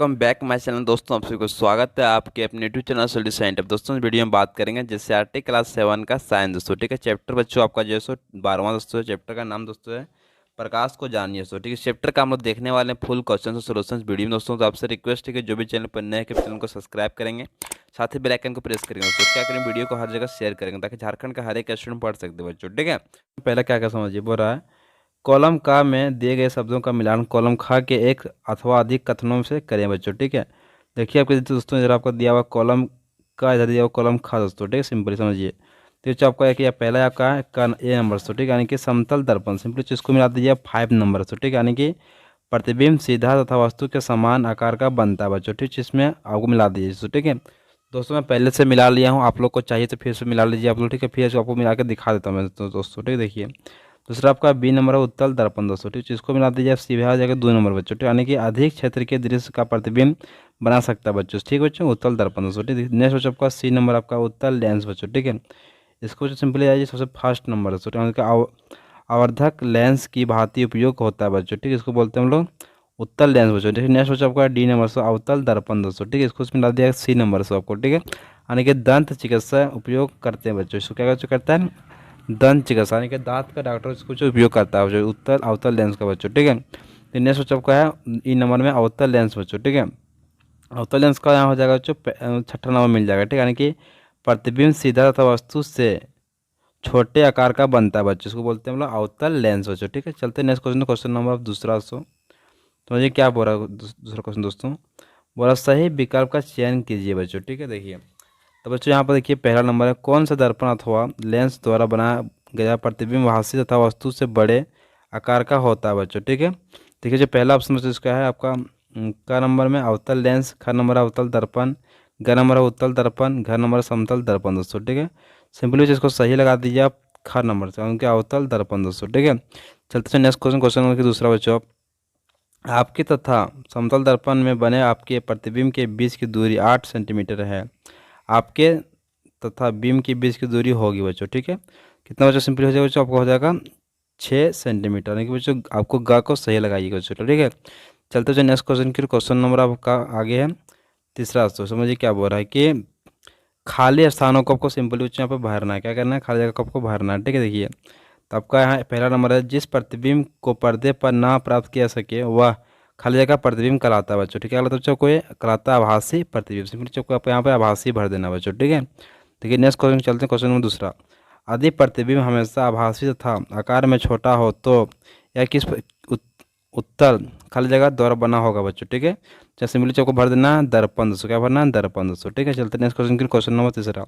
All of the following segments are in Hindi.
वेलकम बैक माय चैनल दोस्तों। आप सभी को स्वागत है आपके अपने यूट्यूब चैनल स्टडी सेंटर। दोस्तों इस वीडियो में बात करेंगे जैसे आरटी क्लास 7 का साइंस दोस्तों। ठीक है, चैप्टर बच्चों आपका जो है सो 12वां दोस्तों है। चैप्टर का नाम दोस्तों है प्रकाश को जानिए दोस्तों। ठीक है, चैप्टर का हम लोग देखने वाले हैं फुल क्वेश्चन और सोल्यूशन वीडियो में दोस्तों। तो आपसे रिक्वेस्ट है कि जो भी चैनल पर नए हैं कि चैनल को सब्सक्राइब करेंगे, साथ ही बेल आइकन को प्रेस करेंगे दोस्तों। क्या करें, वीडियो को हर जगह शेयर करेंगे ताकि झारखंड का हर एक स्टूडेंट पढ़ सकते हैं बच्चों। ठीक है, पहला क्या क्या समझिए, बोल रहा है कॉलम का में दिए गए शब्दों का मिलान कॉलम खा के एक अथवा अधिक कथनों से करें बच्चों। ठीक है, देखिए आपके दोस्तों इधर आपका दिया हुआ कॉलम का, इधर दिया हुआ कॉलम खा दोस्तों। ठीक है, सिंपली समझिए। तो जो आपका एक पहला है आपका है का ए नंबर दोस्तों। ठीक है, यानी कि समतल दर्पण, सिंपली इसको मिला दीजिए 5 नंबर दोस्तों। ठीक है, यानी कि प्रतिबिंब सीधा तथा वस्तु के समान आकार का बनता है बच्चों। ठीक, इसमें आपको मिला दीजिए दोस्तों। ठीक है दोस्तों, मैं पहले से मिला लिया हूँ, आप लोग को चाहिए तो फिर से मिला लीजिए आप लोग। ठीक है, फिर आपको मिला के दिखा देता हूँ मैं दोस्तों। ठीक है, देखिए दूसरा आपका बी नंबर है उत्तल दर्पण दोस्तों। ठीक, इसको मिला दीजिए, सीधे आ जाएगा 2 नंबर बच्चों। ठीक, यानी कि अधिक क्षेत्र के दृश्य का प्रतिबिंब बना सकता है बच्चों। ठीक बच्चों, उत्तल दर्पण दोस्तों। ठीक, नेक्स्ट बच्चों आपका सी नंबर आपका उत्तल लेंस बच्चों। ठीक है, इसको जो सिंपली आइए सबसे फर्स्ट नंबर दोस्तों। यानी कि आवर्धक लेंस की भांति उपयोग होता है बच्चों। ठीक, इसको बोलते हैं हम लोग उत्तल लेंस बच्चों। ठीक, नेक्स्ट बच्चों आपका डी नंबर से अवतल दर्पण दोस्तों। ठीक है, इसको उसमें डाल दिया सी नंबर से आपको। ठीक है, यानी कि दंत चिकित्सा उपयोग करते हैं बच्चों। इसको क्या करता है, दंत चिकित्सा यानी कि दांत का डॉक्टर इसको जो उपयोग करता है जो उत्तल अवतल लेंस का बच्चों। ठीक है, तो नेक्स्ट बच्चों आपका है ई नंबर में अवतल लेंस बच्चों। ठीक है, अवतल लेंस का यहाँ हो जाएगा बच्चों छठा नंबर मिल जाएगा। ठीक है, यानी कि प्रतिबिंब सीधा तथा वस्तु से छोटे आकार का बनता है बच्चों, इसको बोलते हैं हम लोग अवतल लेंस बच्चों। ठीक है, चलते नेक्स्ट क्वेश्चन, क्वेश्चन नंबर दूसरा दोस्तों। तो मुझे क्या बोल रहा है दूसरा क्वेश्चन दोस्तों, बोला सही विकल्प का चयन कीजिए बच्चों। ठीक है, देखिए तो बच्चों यहाँ पर देखिए पहला नंबर है कौन सा दर्पण अथवा लेंस द्वारा बनाया गया प्रतिबिंब हास्य तथा वस्तु से बड़े आकार का होता है बच्चों। ठीक है, देखिए जो पहला ऑप्शन बच्चों इसका है आपका का नंबर में अवतल लेंस, ख नंबर है अवतल दर्पण, ग नंबर है उत्तल दर्पण, घ नंबर है समतल दर्पण दोस्तों। ठीक है, सिंपली इसको सही लगा दीजिए आप ख नंबर से, उनके अवतल दर्पण दोस्तों। ठीक है, चलते हैं नेक्स्ट क्वेश्चन, क्वेश्चन नंबर दूसरा बच्चों। आपके तथा समतल दर्पण में बने आपके प्रतिबिंब के बीच की दूरी 8 सेंटीमीटर है। आपके तथा बीम के बीच की दूरी होगी बच्चों। ठीक है, कितना बच्चों सिंपली हो जाएगा बच्चों, आपको हो जाएगा 6 सेंटीमीटर। यानी कि बच्चों आपको गा को सही लगाइएगा बच्चों। ठीक है, चलते बच्चों नेक्स्ट क्वेश्चन की, क्वेश्चन नंबर आपका आगे है तीसरा दोस्तों। समझिए क्या बोल रहा है कि खाली स्थानों को आपको सिंपली बच्चों यहाँ पर भरना है। क्या करना है, खाली जगह को आपको भरना है। ठीक है, देखिए तो आपका यहाँ पहला नंबर है जिस प्रतिबिंब को पर्दे पर ना प्राप्त किया सके वह खाली जगह प्रतिबिंब कहलाता है बच्चों। ठीक है, कहलाता है बच्चों को, ये कहलाता है आभासी प्रतिबिंब। सिंपली चौको आप यहाँ पे आभासी भर देना बच्चों। ठीक है, देखिए नेक्स्ट क्वेश्चन चलते हैं, क्वेश्चन नंबर दूसरा। यदि प्रतिबिंब हमेशा आभासी तथा आकार में छोटा हो तो यह किस उत्तल खाली जगह द्वारा बना होगा बच्चों। ठीक है, चाहे सिंपली चौको भर देना है दर्पण दोस्तों। क्या भरना है, दर्पण दोस्तों। ठीक है, चलते नेक्स्ट क्वेश्चन की, क्वेश्चन नंबर तीसरा।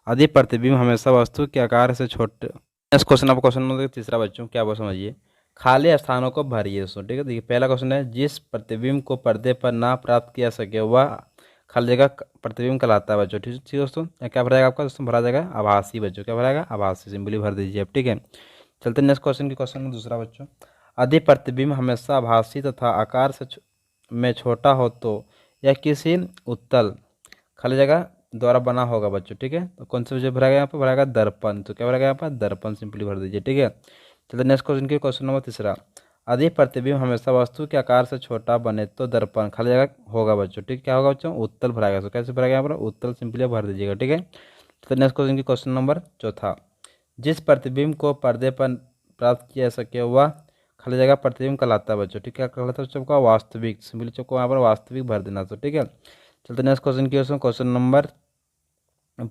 यदि प्रतिबिंब हमेशा वस्तु के आकार से छोटे, नेक्स्ट क्वेश्चन आपका क्वेश्चन नंबर तीसरा बच्चों, क्या बोल समझिए, खाली स्थानों को भरिए दोस्तों। ठीक है, देखिए पहला क्वेश्चन है जिस प्रतिबिंब को पर्दे पर ना प्राप्त किया सके वह खाली जगह प्रतिबिंब कहलाता है बच्चों। ठीक ठीक दोस्तों, क्या भराएगा आपका दोस्तों, भरा जाएगा आभासी बच्चों। क्या भराएगा, आभासी, सिंपली भर दीजिए आप। ठीक है, चलते नेक्स्ट क्वेश्चन की, क्वेश्चन में दूसरा बच्चों। यदि प्रतिबिंब हमेशा आभासी तथा आकार से में छोटा हो तो यह किसी उत्तल खाली जगह द्वारा बना होगा बच्चों। ठीक है, तो कौन सा विषय भराएगा यहाँ पर, भराएगा दर्पण। तो क्या भराएगा यहाँ पर, दर्पण, सिंपली भर दीजिए। ठीक है, चलिए नेक्स्ट क्वेश्चन की, क्वेश्चन नंबर तीसरा। यदि प्रतिबिंब हमेशा वस्तु के आकार से छोटा बने तो दर्पण खाली जगह होगा बच्चों। ठीक, क्या होगा बच्चों, उत्तल भराएगा। तो कैसे भराएगा यहाँ पर, उत्तल, सिंपली भर दीजिएगा। ठीक है, तो नेक्स्ट क्वेश्चन की, क्वेश्चन नंबर चौथा। जिस प्रतिबिंब को पर्दे पर प्राप्त किया जा सके वह खाली जगह प्रतिबिंब कहलाता है बच्चों। ठीक है, क्या कहलाता है बच्चों का, वास्तविक, सिंपली चौको यहाँ पर वास्तविक भर देना। तो ठीक है, चलते नेक्स्ट क्वेश्चन की, क्वेश्चन नंबर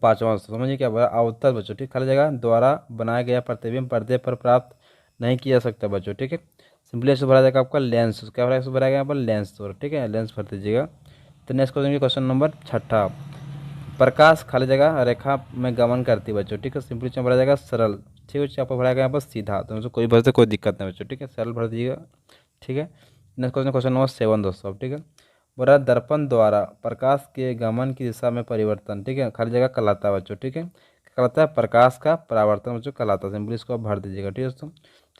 पांचवा समझिए क्या बोला, अवतल बच्चों। ठीक, खाली जगह द्वारा बनाया गया प्रतिबिंब पर्दे पर प्राप्त नहीं किया जा सकता बच्चों। ठीक है, सिंपली ऐसे भरा जाएगा आपका लेंस। क्या भरा, ऐसे भरा गया यहाँ पर लेंस द्वारा। ठीक है, लेंस भर दीजिएगा। तो नेक्स्ट क्वेश्चन की, क्वेश्चन नंबर छठा। प्रकाश खाली जगह रेखा में गमन करती है बच्चों। ठीक है, सिंपली भरा जाएगा सरल। ठीक है बच्चों, आपको भरा गया यहाँ पर सीधा, तो उसको कोई भर से कोई दिक्कत नहीं बच्चों। ठीक है, सरल भर दीजिएगा। ठीक है, नेक्स्ट क्वेश्चन, क्वेश्चन नंबर 7 दोस्तों। ठीक है, बोला दर्पण द्वारा प्रकाश के गमन की दिशा में परिवर्तन। ठीक है, खाली जगह कहलाता है बच्चों। ठीक है, कहलाता है प्रकाश का परावर्तन बच्चों कहलाता है, सिंपली इसको आप भर दीजिएगा। ठीक है दोस्तों,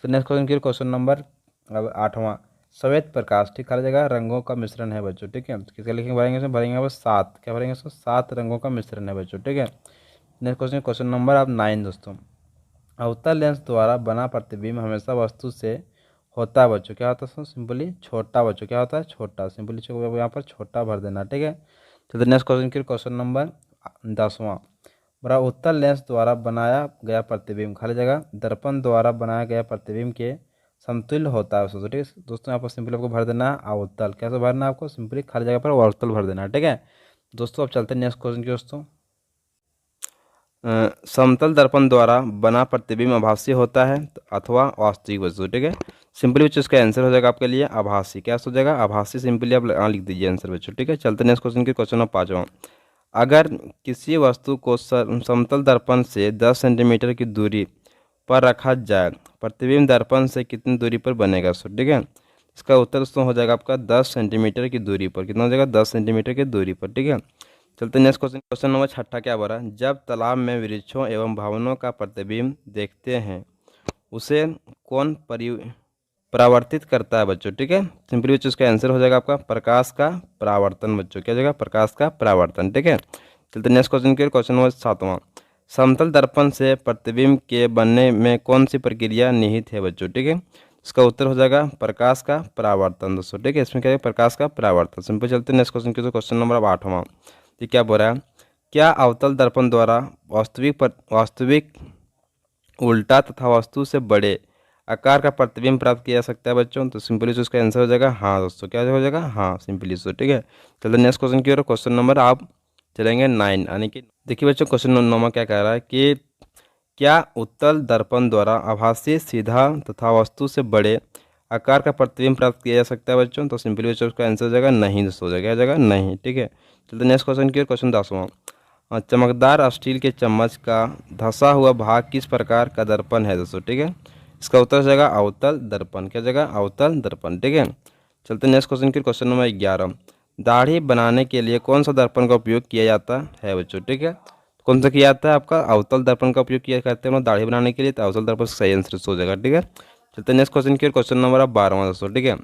तो नेक्स्ट क्वेश्चन की, क्वेश्चन नंबर अब 8वां। श्वेत प्रकाश, ठीक, खाली जगह रंगों का मिश्रण है बच्चों। ठीक है, किसका लिखेंगे, भरेंगे इसमें, भरेंगे बस 7। क्या भरेंगे इसमें, 7 रंगों का मिश्रण है बच्चों। ठीक है, नेक्स्ट क्वेश्चन, क्वेश्चन नंबर अब 9 दोस्तों। अवतल लेंस द्वारा बना प्रतिबिंब हमेशा वस्तु से होता है बच्चों, क्या होता है दोस्तों, सिंपली छोटा बच्चों, क्या होता है, छोटा, सिंपली यहाँ पर छोटा भर देना, ठीक है। तो नेक्स्ट क्वेश्चन की क्वेश्चन नंबर 10वां, बड़ा उत्तल लेंस द्वारा बनाया गया प्रतिबिंब, खाली जगह दर्पण द्वारा बनाया गया प्रतिबिंब के समतुल्य होता है दोस्तों, ठीक है दोस्तों। यहाँ पर सिंपली आपको भर देना है अवतल, कैसे भरना है आपको, सिंपली खाली जगह पर अवतल भर देना है, ठीक है दोस्तों। अब चलते हैं नेक्स्ट क्वेश्चन की दोस्तों। समतल दर्पण द्वारा बना प्रतिबिंब आभासी होता है अथवा वास्तविक वस्तु, ठीक है। सिंपली बच्चों इसका आंसर हो जाएगा आपके लिए आभासी, क्या हो जाएगा, आभासी, सिंपली आप लिख दीजिए आंसर बच्चों, ठीक है। चलते नेक्स्ट क्वेश्चन की क्वेश्चन नंबर 5वां, अगर किसी वस्तु को समतल दर्पण से 10 सेंटीमीटर की दूरी पर रखा जाए, प्रतिबिंब दर्पण से कितनी दूरी पर बनेगा दोस्तों, ठीक है। इसका उत्तर दोस्तों हो जाएगा आपका 10 सेंटीमीटर की दूरी पर, कितना हो जाएगा, 10 सेंटीमीटर की दूरी पर, ठीक है। चलते नेक्स्ट क्वेश्चन, क्वेश्चन नंबर 6 क्या बोला, जब तालाब में वृक्षों एवं भवनों का प्रतिबिंब देखते हैं उसे कौन परावर्तित करता है बच्चों, ठीक है। सिंपली बच्चों इसका आंसर हो जाएगा आपका प्रकाश का परावर्तन बच्चों, क्या हो जाएगा, प्रकाश का परावर्तन, ठीक है। चलते नेक्स्ट क्वेश्चन के क्वेश्चन नंबर 7वां, समतल दर्पण से प्रतिबिंब के बनने में कौन सी प्रक्रिया निहित है बच्चों, ठीक है। इसका उत्तर हो जाएगा प्रकाश का परावर्तन दोस्तों, ठीक है। इसमें क्या है, प्रकाश का परावर्तन। सिंपल चलते नेक्स्ट क्वेश्चन की, क्वेश्चन नंबर 8वां, ये क्या बोल रहा है, क्या अवतल दर्पण द्वारा वास्तविक उल्टा तथा वस्तु से बड़े आकार का प्रतिबिंब प्राप्त किया जा सकता है बच्चों, तो सिंपली से उसका आंसर हो जाएगा हाँ दोस्तों, क्या हो जाएगा, हाँ सिंपली सो, ठीक है। चलिए नेक्स्ट क्वेश्चन की ओर, क्वेश्चन नंबर आप चलेंगे 9, यानी कि देखिए बच्चों क्वेश्चन नंबर क्या कह रहा है कि क्या उत्तल दर्पण द्वारा आभासी सीधा तथा वस्तु से बड़े आकार का प्रतिबिंब प्राप्त किया जा सकता है बच्चों, तो सिंपली बच्चों उसका आंसर हो जाएगा नहीं दोस्तों, हो जाएगा, क्या हो जाएगा, नहीं, ठीक है। चलते नेक्स्ट क्वेश्चन की ओर, क्वेश्चन 10वां, चमकदार स्टील के चम्मच का धंसा हुआ भाग किस प्रकार का दर्पण है दोस्तों, ठीक है। इसका उत्तर हो जाएगा अवतल दर्पण, क्या जगह, अवतल दर्पण, ठीक है। चलते नेक्स्ट क्वेश्चन की, क्वेश्चन नंबर 11, दाढ़ी बनाने के लिए कौन सा दर्पण का उपयोग किया जाता है बच्चों, ठीक है। कौन सा किया जाता है, आपका अवतल दर्पण का उपयोग किया करते हैं हम लोग दाढ़ी बनाने के लिए, तो अवतल दर्पण सही आंसर हो जाएगा, ठीक है। चलते नेक्स्ट क्वेश्चन की, क्वेश्चन नंबर 12वां दोस्तों, ठीक है।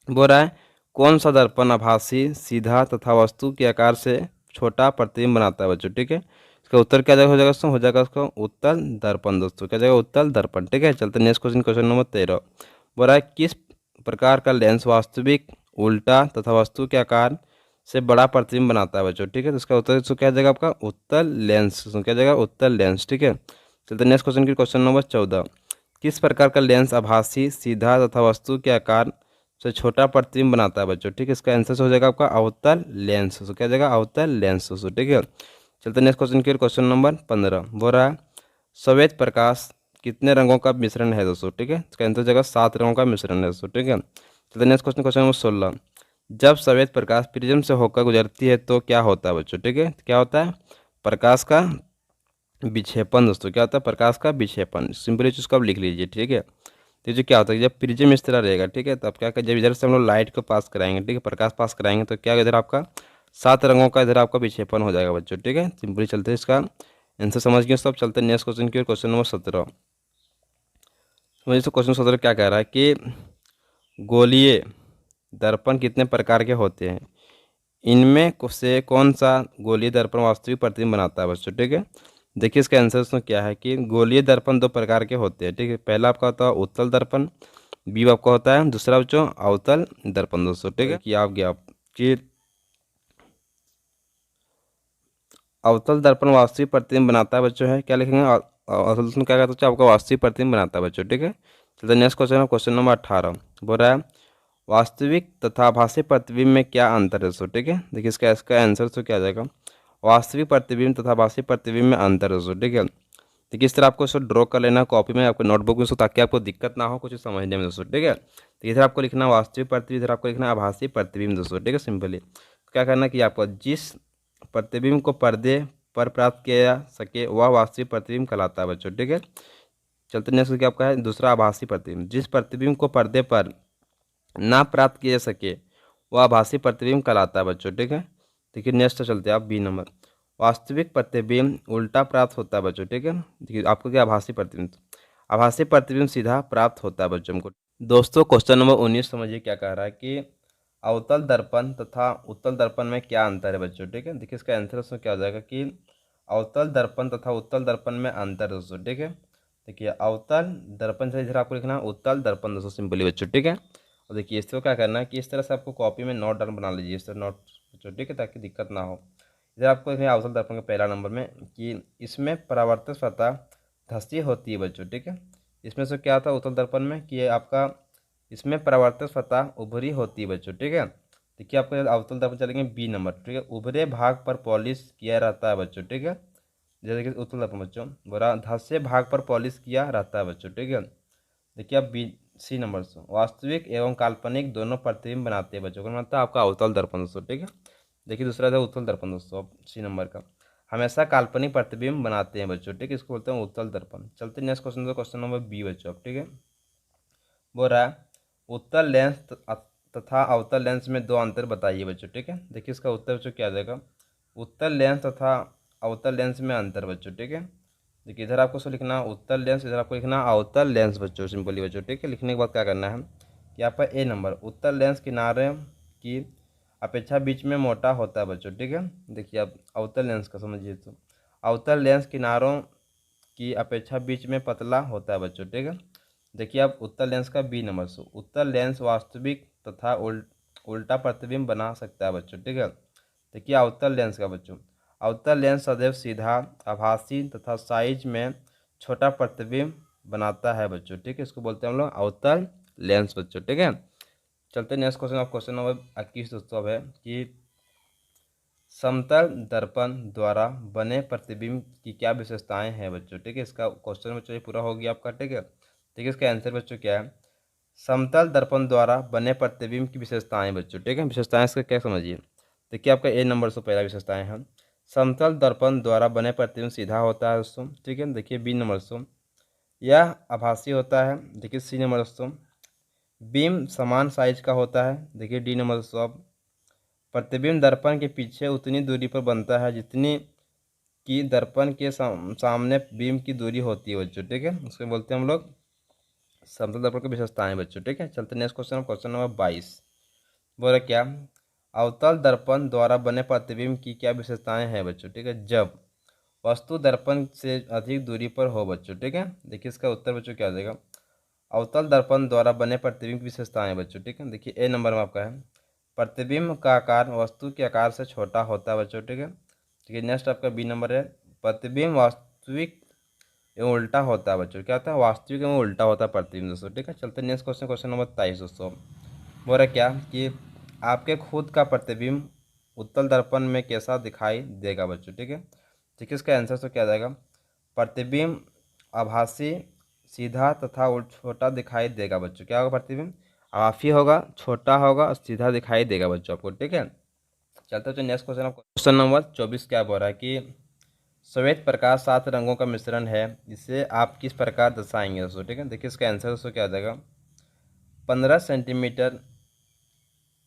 बोल रहा है कौन सा दर्पण आभासी सीधा तथा वस्तु के आकार से छोटा प्रतिबिंब बनाता है बच्चों, ठीक है। इसका उत्तर क्या हो जाएगा दोस्तों, हो जाएगा उसका उत्तल दर्पण दोस्तों, क्या जाएगा, उत्तल दर्पण, ठीक है। चलते नेक्स्ट क्वेश्चन, क्वेश्चन नंबर 13, बोल रहा है किस प्रकार का लेंस वास्तविक उल्टा तथा वस्तु के आकार से बड़ा प्रतिबिंब बनाता है बच्चों, ठीक है। तो इसका उत्तर तो क्या जाएगा आपका उत्तल लेंस, क्या जाएगा, उत्तल लेंस, ठीक है। चलते नेक्स्ट क्वेश्चन की, क्वेश्चन नंबर 14, किस प्रकार का लेंस आभासी सीधा तथा वस्तु के आकार से छोटा प्रतिबिंब बनाता है बच्चों, ठीक है। इसका आंसर हो जाएगा आपका अवतल लेंस, क्या जाएगा, अवतल लेंस, ठीक है। चलते नेक्स्ट क्वेश्चन की, क्वेश्चन नंबर 15, बोल रहा है श्वेत प्रकाश कितने रंगों का मिश्रण है दोस्तों, ठीक है। इसका आंसर हो जाएगा 7 रंगों का मिश्रण है दोस्तों, ठीक है। चलते नेक्स्ट क्वेश्चन, क्वेश्चन नंबर 16, जब श्वेत प्रकाश प्रिज्म से होकर गुजरती है तो क्या होता है बच्चों, ठीक है। क्या होता है, प्रकाश का विक्षेपण दोस्तों, क्या होता है, प्रकाश का विक्षेपण, सिंपली उसको आप लिख लीजिए, ठीक है। तो जो क्या होता है, जब प्रिज्म इस तरह रहेगा, ठीक है, तो आप क्या कर, जब इधर से हम लोग लाइट को पास कराएंगे, ठीक है, प्रकाश पास कराएंगे, तो क्या इधर आपका 7 रंगों का इधर आपका विक्षेपण हो जाएगा बच्चों, ठीक है। सिंपली चलते हैं इसका आंसर समझ गए सब। चलते हैं नेक्स्ट क्वेश्चन की, क्वेश्चन नंबर 17, समझिए तो क्वेश्चन 17 क्या कह रहा है कि गोलीय दर्पण कितने प्रकार के होते हैं, इनमें से कौन सा गोलीय दर्पण वास्तविक प्रतिबिंब बनाता है बच्चों, ठीक है। देखिए इसका आंसर दोस्तों क्या है कि गोलीय दर्पण 2 प्रकार के होते हैं, ठीक है। पहला आपका होता है उत्तल दर्पण, बी आपका होता है दूसरा बच्चों अवतल दर्पण दोस्तों, ठीक है। कि आप गया कि अवतल दर्पण वास्तविक प्रतिबिंब बनाता है बच्चों, है क्या लिखेंगे, अवतल दर्पण क्या कहता है, आपका वास्तविक प्रतिबिंब बनाता है बच्चों, ठीक है। चलिए नेक्स्ट क्वेश्चन है, क्वेश्चन नंबर 18, बोल रहा है वास्तविक तथा आभासी प्रतिबिंब में क्या अंतर है दोस्तों, ठीक है। देखिए इसका इसका आंसर तो क्या आ जाएगा, वास्तविक प्रतिबिंब तथा आभासी प्रतिबिंब में अंतर है दोस्तों, ठीक है। देखिए इस तरह आपको इसको ड्रॉ कर लेना कॉपी में, आपको नोटबुक में, ताकि आपको दिक्कत ना हो कुछ समझने में दोस्तों, ठीक है। तो इधर आपको लिखना वास्तविक प्रतिबिंब, इधर आपको लिखना आभासी प्रतिबिंब दोस्तों, ठीक है। सिंपली क्या करना कि आपको जिस प्रतिबिंब को पर्दे पर प्राप्त किया जा सके वह वास्तविक प्रतिबिंब कहलाता है बच्चों, ठीक है। चलते नेक्स्ट क्या आपका है दूसरा आभासी प्रतिबिंब, जिस प्रतिबिंब को पर्दे पर ना प्राप्त किया जा सके वह आभासी प्रतिबिंब कहलाता है बच्चों, ठीक है। देखिए नेक्स्ट चलते हैं आप बी नंबर, वास्तविक प्रतिबिंब उल्टा प्राप्त होता है बच्चों, ठीक है। देखिए आपको क्या आभासी प्रतिबिंब, आभासी प्रतिबिंब सीधा प्राप्त होता है बच्चों को। दोस्तों क्वेश्चन नंबर 19 समझिए क्या कह रहा है कि अवतल दर्पण तथा उत्तल दर्पण में क्या अंतर है बच्चों, ठीक है। देखिए इसका आंसर उसमें क्या हो जाएगा कि अवतल दर्पण तथा उत्तल दर्पण में अंतर है दोस्तों, ठीक है। देखिए अवतल दर्पण से इधर आपको लिखना है उत्तल दर्पण दोस्तों, सिंपली बच्चों, ठीक है। और देखिए इसको क्या करना है कि इस तरह से आपको कॉपी में नोट डाउन बना लीजिए, इस तरह नोट बच्चों, ठीक है, ताकि दिक्कत ना हो। इधर आपको लिखना है अवतल दर्पण के पहला नंबर में कि इसमें परावर्तक सतह धंसी होती है बच्चों, ठीक है। इसमें से क्या था उत्तल दर्पण में कि ये आपका इसमें परावर्तक सतह उभरी होती है बच्चों, ठीक है। देखिए आपको अवतल दर्पण चलेंगे बी नंबर, ठीक है। उभरे भाग पर पॉलिश किया रहता है बच्चों, ठीक है। जैसे कि उत्तल दर्पण बच्चों बोरा धंसे भाग पर पॉलिश किया रहता है बच्चों, ठीक है। देखिए अब बी सी नंबर से वास्तविक एवं काल्पनिक दोनों प्रतिबिंब बनाते हैं बच्चों को, मतलब आपका अवतल दर्पण दोस्तों, ठीक है। देखिए दूसरा था उत्तल दर्पण दोस्तों, अब सी नंबर का हमेशा काल्पनिक प्रतिबिंब बनाते हैं बच्चों, ठीक है। इसको बोलते हैं उत्तल दर्पण। चलते नेक्स्ट क्वेश्चन, तो क्वेश्चन नंबर बी बच्चों, अब ठीक है। बोल रहा है उत्तल लेंस तथा अवतल लेंस में दो अंतर बताइए बच्चों, ठीक है। देखिए इसका उत्तर बच्चों क्या आ जाएगा, उत्तल लेंस तथा अवतल लेंस में अंतर बच्चों, ठीक है। देखिए इधर आपको लिखना उत्तल लेंस, इधर आपको लिखना अवतल लेंस बच्चों, सिंपली बच्चों, ठीक है। लिखने के बाद क्या करना है कि यहाँ पर ए नंबर उत्तल लेंस किनारे की अपेक्षा बीच में मोटा होता है बच्चों, ठीक है। देखिए अब अवतल लेंस का समझिए, तो अवतल लेंस किनारों की अपेक्षा बीच में पतला होता है बच्चों, ठीक है। देखिए अब उत्तल लेंस का बी नंबर से उत्तल लेंस वास्तविक तथा उल्टा प्रतिबिंब बना सकता है बच्चों, ठीक है। देखिए अवतल लेंस का बच्चों अवतल लेंस सदैव सीधा आभासी तथा साइज में छोटा प्रतिबिंब बनाता है बच्चों, ठीक है। इसको बोलते हैं हम लोग अवतल लेंस बच्चों, ठीक है। चलते next question, of question number 21 दोस्तों अब है कि समतल दर्पण द्वारा बने प्रतिबिंब की क्या विशेषताएं हैं बच्चों, ठीक है। इसका क्वेश्चन बच्चों ये पूरा हो गया आपका, ठीक है। ठीक है, इसका आंसर बच्चों क्या है, समतल दर्पण द्वारा बने प्रतिबिंब की विशेषताएं बच्चों, ठीक है। विशेषताएं इसका क्या समझिए, देखिए आपका ए नंबर से पहला विशेषताएं हैं समतल दर्पण द्वारा बने प्रतिबिंब सीधा होता है दोस्तों, ठीक है। देखिए बी नंबर दोस्तों यह आभासी होता है। देखिए सी नंबर दोस्तों बीम समान साइज का होता है। देखिए डी नंबर दोस्तों अब प्रतिबिंब दर्पण के पीछे उतनी दूरी पर बनता है जितनी की दर्पण के सामने बीम की दूरी होती है बच्चों, ठीक है। उसको बोलते हैं हम लोग समतल दर्पण की विशेषताएं बच्चों, ठीक है। चलते नेक्स्ट क्वेश्चन, क्वेश्चन नंबर 22 बोला क्या अवतल दर्पण द्वारा बने प्रतिबिंब की क्या विशेषताएं हैं बच्चों, ठीक है, जब वस्तु दर्पण से अधिक दूरी पर हो बच्चों, ठीक है। देखिए इसका उत्तर बच्चों क्या आ जाएगा, अवतल दर्पण द्वारा बने प्रतिबिंब की विशेषताएं बच्चों, ठीक है। देखिए ए नंबर में आपका है प्रतिबिंब का आकार वस्तु के आकार से छोटा होता है बच्चों, ठीक है। ठीक है, नेक्स्ट आपका बी नंबर है प्रतिबिंब वास्तविक एवं उल्टा होता है बच्चों, क्या होता है वास्तविक एवं उल्टा होता है प्रतिबिंब दोस्तों, ठीक है। चलते नेक्स्ट क्वेश्चन, क्वेश्चन नंबर 23 दोस्तों बोल रहा क्या कि आपके खुद का प्रतिबिंब उत्तल दर्पण में कैसा दिखाई देगा बच्चों, ठीक है। ठीक है, इसका आंसर तो क्या आ जाएगा, प्रतिबिंब आभासी सीधा तथा छोटा दिखाई देगा बच्चों, क्या होगा प्रतिबिंब आभासी होगा, छोटा होगा और सीधा दिखाई देगा बच्चों आपको, ठीक है। चलते हैं नेक्स्ट क्वेश्चन, क्वेश्चन नंबर 24 क्या बोल रहा है कि श्वेत प्रकाश 7 रंगों का मिश्रण है, इसे आप किस प्रकार दर्शाएंगे दोस्तों, ठीक है। देखिए इसका आंसर दोस्तों क्या आ जाएगा 15 सेंटीमीटर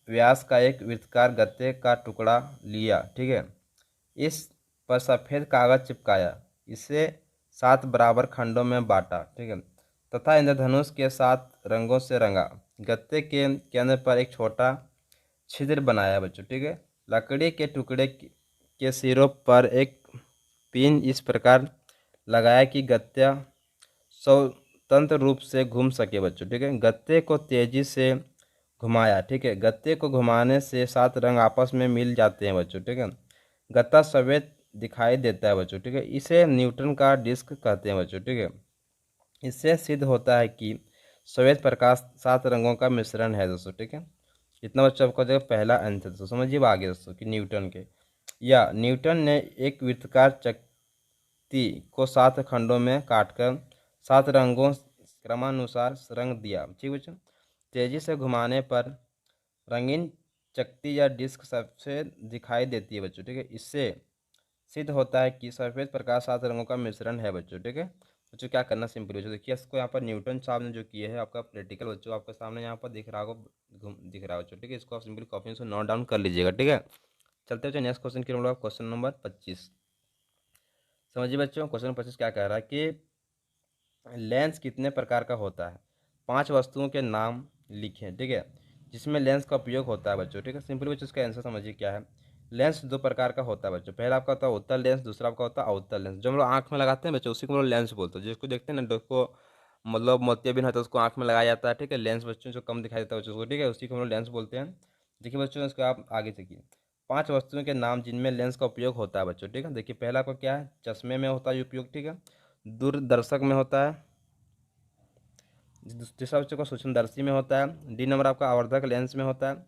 व्यास का एक वृत्ताकार गत्ते का टुकड़ा लिया, ठीक है। इस पर सफ़ेद कागज चिपकाया, इसे 7 बराबर खंडों में बांटा, ठीक है, तथा इंद्रधनुष के 7 रंगों से रंगा। गत्ते के केंद्र पर एक छोटा छिद्र बनाया बच्चों, ठीक है। लकड़ी के टुकड़े के सिरों पर एक पिन इस प्रकार लगाया कि गत्ता स्वतंत्र रूप से घूम सके बच्चों, ठीक है। गत्ते को तेजी से घुमाया, ठीक है। गत्ते को घुमाने से 7 रंग आपस में मिल जाते हैं बच्चों, ठीक है। गत्ता सफेद दिखाई देता है बच्चों, ठीक है। इसे न्यूटन का डिस्क कहते हैं बच्चों, ठीक है। इससे सिद्ध होता है कि श्वेत प्रकाश 7 रंगों का मिश्रण है दोस्तों, ठीक है। इतना बच्चों आपको जो पहला आंसर दोस्तों समझिए आगे दोस्तों कि न्यूटन के या न्यूटन ने एक वृत्ताकार चकती को 7 खंडों में काटकर 7 रंगों क्रमानुसार रंग दिया, ठीक बच्चों। तेजी से घुमाने पर रंगीन चकती या डिस्क सफेद दिखाई देती है बच्चों, ठीक है। इससे सिद्ध होता है कि सफेद प्रकाश 7 रंगों का मिश्रण है बच्चों, ठीक है। बच्चों क्या करना सिंपल बच्चों, देखिए इसको यहाँ पर न्यूटन साहब ने जो किया है आपका प्रैक्टिकल बच्चों आपके सामने यहाँ पर दिख रहा होगा, दिख रहा है बच्चों, ठीक है। इसको आप सिंपली कॉपी से नोट डाउन कर लीजिएगा, ठीक है। चलते बच्चों नेक्स्ट क्वेश्चन की हम लोग क्वेश्चन नंबर 25 समझिए बच्चों। क्वेश्चन 25 क्या कह रहा है कि लेंस कितने प्रकार का होता है, 5 वस्तुओं के नाम लिखें, ठीक है, जिसमें लेंस का उपयोग होता है बच्चों, ठीक है। सिंपली बच्चों इसका आंसर समझिए क्या है लेंस दो प्रकार का होता है बच्चों। पहला आपका होता है उत्तल लेंस, दूसरा आपका होता है अवतल लेंस। जो हम लोग आँख में लगाते हैं बच्चों उसी को हम लोग लेंस बोलते हैं। जिसको देखते हैं ना, जिसको मतलब मोतियाबिंद होता है उसको आँख में लगाया जाता है, ठीक है। लेंस बच्चों जो कम दिखाई देता है बच्चों को, ठीक है, उसी को हम लोग लेंस बोलते हैं। देखिए बच्चों, इसको आप आगे देखिए, 5 वस्तुओं के नाम जिनमें लेंस का उपयोग होता है बच्चों, ठीक है। देखिए पहला आपका क्या है, चश्मे में होता है उपयोग, ठीक है। दूरदर्शक में होता है। दूसरा बच्चों का सूक्ष्मदर्शी में होता है। डी नंबर आपका आवर्धक लेंस में होता है।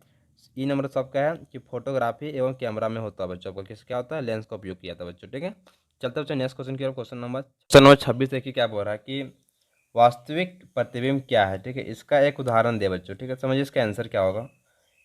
ई नंबर सबका है कि फोटोग्राफी एवं कैमरा में होता है बच्चों को, किस क्या होता है, लेंस का उपयोग किया था बच्चों, ठीक है। चलते बच्चों नेक्स्ट क्वेश्चन की ओर। क्वेश्चन नंबर 26 देखिए क्या बोल रहा है कि वास्तविक प्रतिबिंब क्या है, ठीक है। इसका एक उदाहरण दे बच्चों, ठीक है। समझिए इसका आंसर क्या होगा।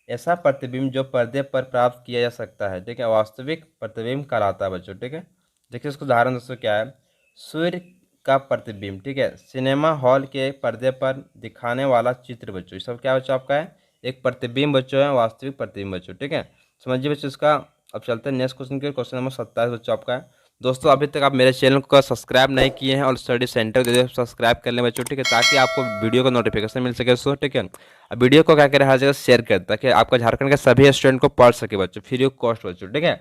ऐसा प्रतिबिंब जो पर्दे पर प्राप्त किया जा सकता है, ठीक है, वास्तविक प्रतिबिंब कहलाता है बच्चों, ठीक है। देखिए इसका उदाहरण दोस्तों क्या है, सूर्य का प्रतिबिंब, ठीक है, सिनेमा हॉल के पर्दे पर दिखाने वाला चित्र बच्चों। ये सब क्या बच्चों आपका है, एक प्रतिबिंब बच्चों है, वास्तविक प्रतिबिंब बच्चों, ठीक है। समझिए बच्चों इसका। अब चलते हैं नेक्स्ट क्वेश्चन के। क्वेश्चन नंबर 27 बच्चों आपका है। दोस्तों अभी तक आप मेरे चैनल को सब्सक्राइब नहीं किए हैं और स्टडी सेंटर दे सब्सक्राइब कर लें बच्चों, ठीक है, ताकि आपको वीडियो का नोटिफिकेशन मिल सके दोस्तों, ठीक है। अब वीडियो को क्या करें, हर जगह शेयर करें ताकि आपका झारखंड के सभी स्टूडेंट को पढ़ सके बच्चों, फ्री ऑफ कॉस्ट बच्चों, ठीक है।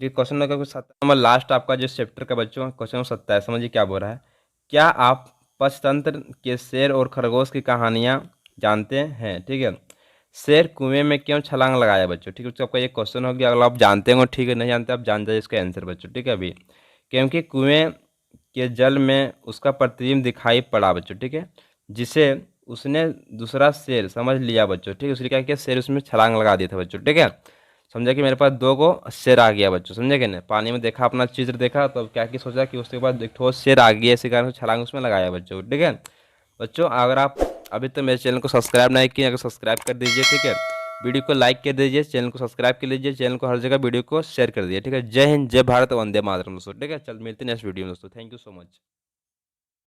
ये क्वेश्चन नंबर लास्ट आपका जो चैप्टर का बच्चों, क्वेश्चन नंबर 27, समझिए क्या बोल रहा है। क्या आप पंचतंत्र के शेर और खरगोश की कहानियाँ जानते हैं, ठीक है। शेर कुएं में क्यों छलांग लगाया बच्चों, ठीक है। तो आपका ये क्वेश्चन हो गया। अगर आप जानते हो ठीक है, नहीं जानते आप जान जाइए इसका आंसर बच्चों, ठीक है। अभी क्योंकि कुएं के जल में उसका प्रतिबिंब दिखाई पड़ा बच्चों, ठीक है, जिसे उसने दूसरा शेर समझ लिया बच्चों, ठीक है। उसने क्या किया, शेर उसमें छलांग लगा दिया था बच्चों, ठीक है। समझा कि मेरे पास 2 को शेर आ गया बच्चों, समझे कि नहीं। पानी में देखा, अपना चित्र देखा, तो क्या कि सोचा कि उसके बाद एक ठोस शेर आ गया, इसी कारण छलांग उसमें लगाया बच्चों, ठीक है। बच्चों अगर आप अभी तक मेरे चैनल को सब्सक्राइब नहीं किए, अगर सब्सक्राइब कर दीजिए, ठीक है। वीडियो को लाइक कर दीजिए, चैनल को सब्सक्राइब कर लीजिए, चैनल को हर जगह वीडियो को शेयर कर दीजिए, ठीक है। जय हिंद, जय भारत, वंदे मातरम दोस्तों, ठीक है। चल मिलते हैं नेक्स्ट वीडियो में दोस्तों। Thank you so much.